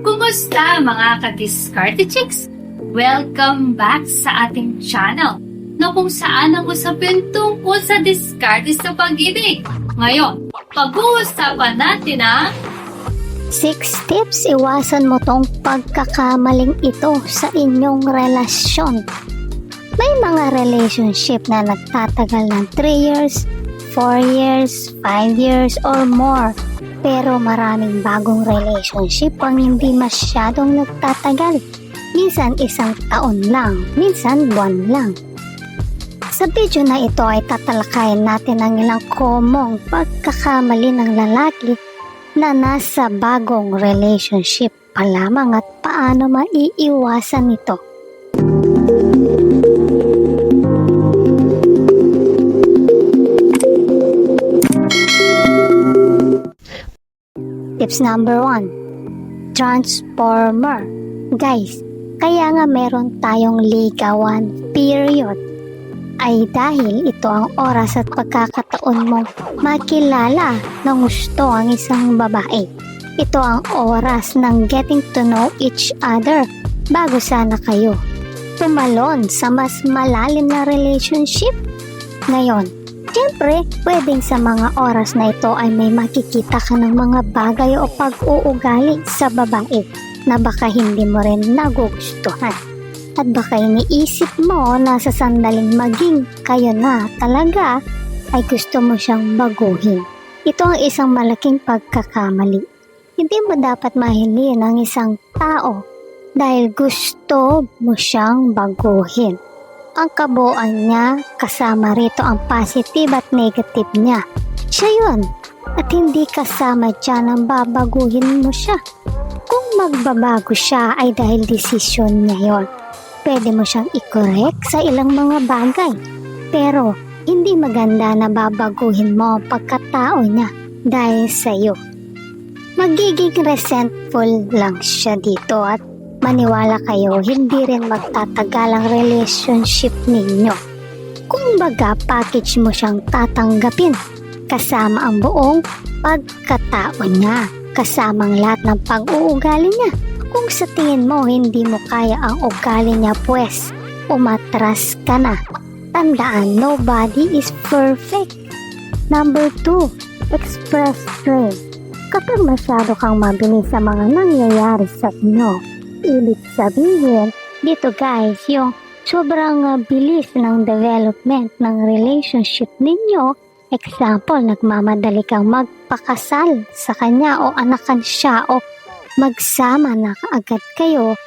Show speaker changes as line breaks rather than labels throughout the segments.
Kumusta mga ka-discarte chicks? Welcome back sa ating channel na kung saan ang usapin tungkol sa diskarte sa pag-ibig. Ngayon, pag-uusapan natin ang
6 tips iwasan mo tong pagkakamaling ito sa inyong relasyon. May mga relationship na nagtatagal ng 3 years, 4 years, 5 years or more. Pero maraming bagong relationship ang hindi masyadong nagtatagal. Minsan 1 taon lang, minsan buwan lang. Sa video na ito ay tatalakayin natin ang ilang komong pagkakamali ng lalaki na nasa bagong relationship pa lamang at paano maiiwasan ito. Tips number 1. Transformer. Guys, kaya nga meron tayong ligawan period ay dahil ito ang oras at pagkakataon mong makilala na gusto ang isang babae. Ito ang oras ng getting to know each other bago sana kayo tumalon sa mas malalim na relationship. Ngayon, siyempre, pwedeng sa mga oras na ito ay may makikita ka ng mga bagay o pag-uugali sa babae na baka hindi mo rin nagugustuhan. At baka iniisip mo na sa sandaling maging kayo na talaga ay gusto mo siyang baguhin. Ito ang isang malaking pagkakamali. Hindi mo dapat mahalin ang isang tao dahil gusto mo siyang baguhin. Ang kabuuan niya, kasama rito ang positive at negative niya. Siya yun. At hindi kasama dyan ang babaguhin mo siya. Kung magbabago siya ay dahil desisyon niya yon. Pwede mo siyang i-correct sa ilang mga bagay. Pero hindi maganda na babaguhin mo ang pagkatao niya dahil sa iyo. Magiging resentful lang siya dito at maniwala kayo, hindi rin magtatagal ang relationship ninyo. Kung baga, package mo siyang tatanggapin kasama ang buong pagkatao niya, kasama ang lahat ng pag-uugali niya. Kung sa tingin mo hindi mo kaya ang ugali niya, pues umatras ka na. Tandaan, nobody is perfect. Number 2, express strength. Kapag masyado kang mabilis sa mga nangyayari sa inyo, ibig sabihin, dito guys, yung sobrang bilis ng development ng relationship ninyo. Example, nagmamadali kang magpakasal sa kanya o anakan siya o magsama na kaagad kayo.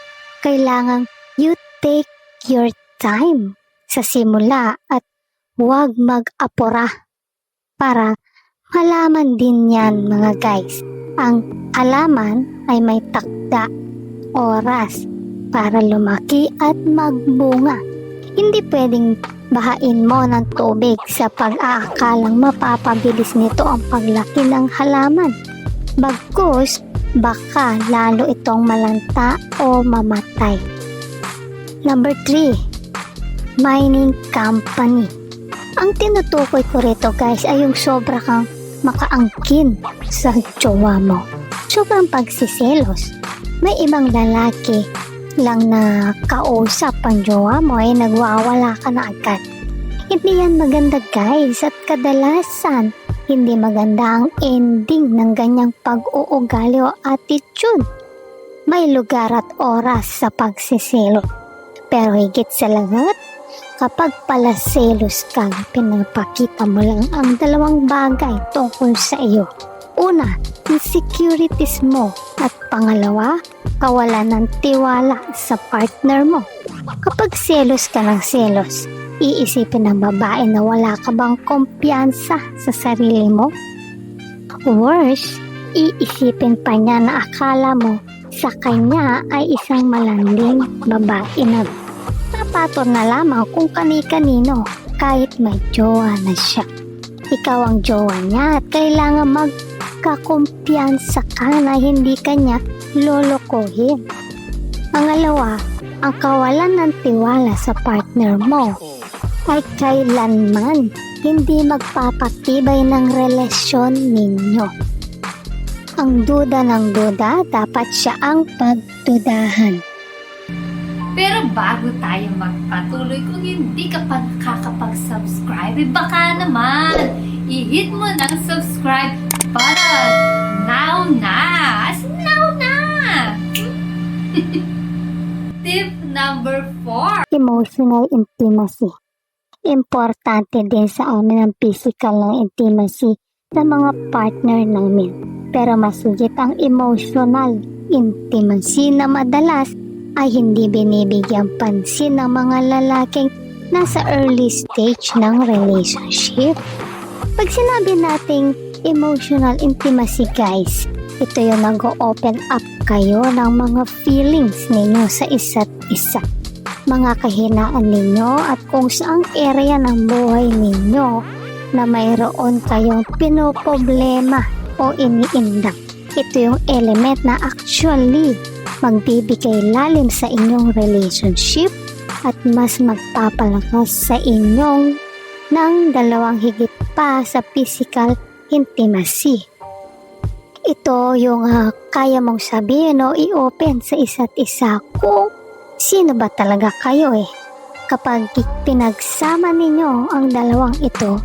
Kailangan you take your time sa simula at huwag mag-apura para malaman din yan mga guys. Ang halaman ay may takda oras para lumaki at magbunga. Hindi pwedeng bahain mo ng tubig sa pag-aakalang mapapabilis nito ang paglaki ng halaman. Bagkus, baka lalo itong malanta o mamatay. Number 3, mining company. Ang tinutukoy ko rito guys ay yung sobra kang makaangkin sa jowa mo. Sobrang pagsiselos. May ibang lalaki lang na kausap ang jowa mo ay nagwawala ka na agad. Hindi yan maganda guys at kadalasan hindi maganda ang ending ng ganyang pag-uugali o attitude. May lugar at oras sa pagsiselo. Pero higit sa lahat, kapag pala selos ka, pinapakita mo lang ang dalawang bagay tungkol sa iyo. Una, insecurities mo at pangalawa, kawalan ng tiwala sa partner mo. Kapag selos ka ng selos, iisipin ng babae na wala ka bang kumpiyansa sa sarili mo? Worse, iisipin pa niya na akala mo sa kanya ay isang malanding babae na napator na lamang kung kani-kanino kahit may jowa na siya. Ikaw ang jowa niya at kailangan magkakumpiyansa ka na hindi kanya lolokohin. Pangalawa, ang kawalan ng tiwala sa partner mo ay kailanman hindi magpapatibay ng relasyon ninyo. Ang duda ng duda, dapat siya ang pagdudahan.
Pero bago tayo magpatuloy, kung hindi ka pa nakakapag-subscribe, baka naman i-hit mo ng subscribe button. Now na! Now na! Tip number 4.
Emotional intimacy. Importante din sa amin ang physical ng intimacy sa mga partner namin. Pero mas higit ang emotional intimacy na madalas ay hindi binibigyan pansin ng mga lalaking nasa early stage ng relationship. Pag sinabi nating emotional intimacy, guys, ito yung nag-open up kayo ng mga feelings ninyo sa isa't isa. Mga kahinaan ninyo at kung saang area ng buhay ninyo na mayroon kayong pinoproblema o iniindak. Ito yung element na actually magbibigay lalim sa inyong relationship at mas magpapalakas sa inyong ng dalawang higit pa sa physical intimacy. Ito yung kaya mong sabihin o i-open sa isa't isa kung sino ba talaga kayo Kapag pinagsama ninyo ang dalawang ito,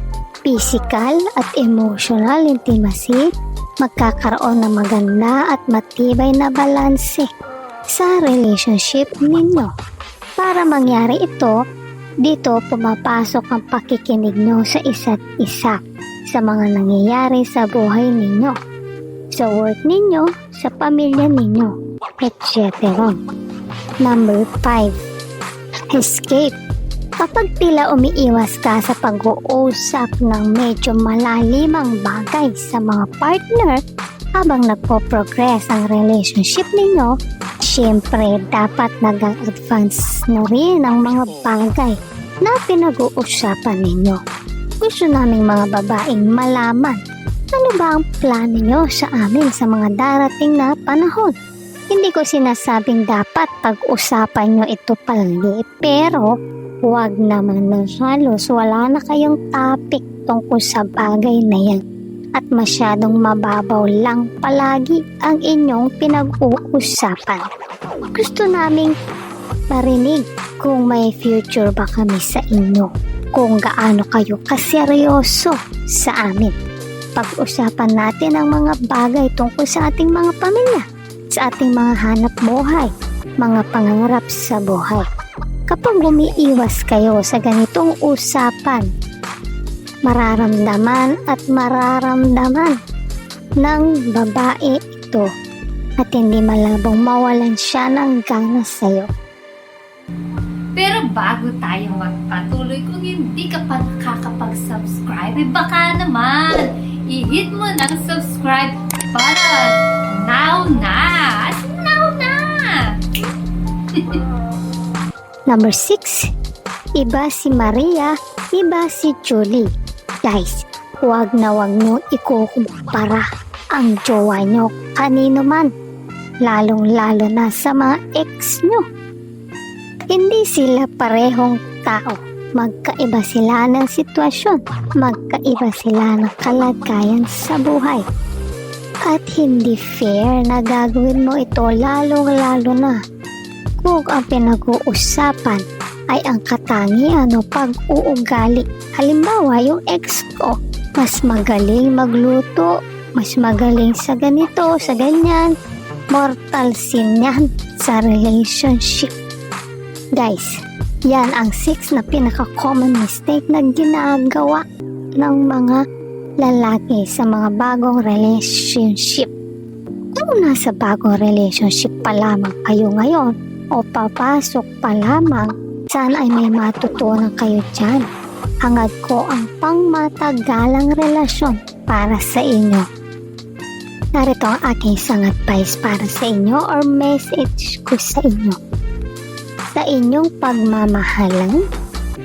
physical at emotional intimacy, magkakaroon ng maganda at matibay na balanse sa relationship ninyo. Para mangyari ito, dito pumapasok ang pakikinig nyo sa isa't isa sa mga nangyayari sa buhay ninyo, sa work ninyo, sa pamilya ninyo, etc. Number 5. Escape. Kapag tila umiiwas ka sa pag-uusap ng medyo malalimang bagay sa mga partner habang nagpo-progress ang relationship ninyo, syempre dapat nag-advance na rin ang mga bagay na pinag-uusapan ninyo. Gusto naming mga babaeng malaman ano ba ang plano nyo sa amin sa mga darating na panahon. Hindi ko sinasabing dapat pag-usapan nyo ito palagi, pero huwag naman na halos wala na kayong topic tungkol sa bagay na yan at masyadong mababaw lang palagi ang inyong pinag-uusapan. Gusto naming marinig kung may future ba kami sa inyo, kung gaano kayo kaseryoso sa amin. Pag-usapan natin ang mga bagay tungkol sa ating mga pamilya, sa ating mga hanap buhay, mga pangarap sa buhay. Kapag umiiwas kayo sa ganitong usapan, mararamdaman ng babae ito at hindi malabong mawalan siya ng gana sa'yo.
Pero bago tayo magpatuloy, kung hindi ka pa nakakapag-subscribe, baka naman i-hit mo ng subscribe button. Now na! Now na!
Number 6. Iba si Maria, iba si Julie. Guys, huwag nyo ikukumpara ang jowa nyo kanino man, lalong-lalo na sa mga ex nyo. Hindi sila parehong tao. Magkaiba sila ng sitwasyon. Magkaiba sila ng kalagayan sa buhay. At hindi fair na gagawin mo ito lalong-lalo na kung ang pinag-uusapan ay ang katangian o pag-uugali. Halimbawa, yung ex ko, mas magaling magluto, mas magaling sa ganito, sa ganyan. Mortal sin yan sa relationship. Guys, yan ang 6 na pinaka-common mistake na ginagawa ng mga lalaki sa mga bagong relationship. Kung nasa bagong relationship pa lamang kayo ngayon o papasok pa lamang, sana ay may matutunan kayo dyan. Hangad ko ang pangmatagalang relasyon para sa inyo. Narito ang aking isang advice para sa inyo or message ko sa inyo. Sa inyong pagmamahalan,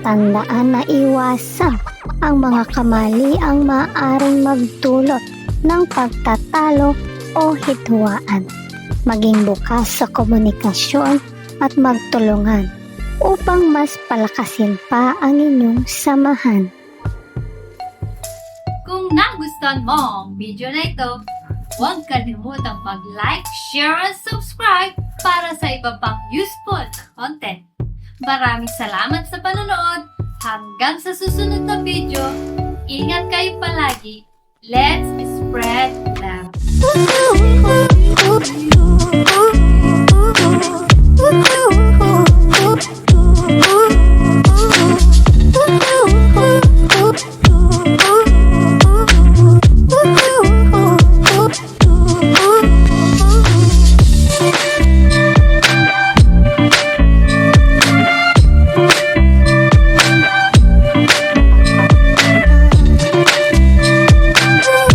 tandaan na iwasan ang mga kamali ang maaaring magdulot ng pagtatalo o hidwaan. Maging bukas sa komunikasyon at magtulungan upang mas palakasin pa ang inyong samahan.
Kung nagustuhan mo ang video na ito, huwag kalimutang mag-like, share, and subscribe para sa iba pang useful na content. Maraming salamat sa panonood. Hanggang sa susunod na video, ingat kayo palagi. Let's spread love.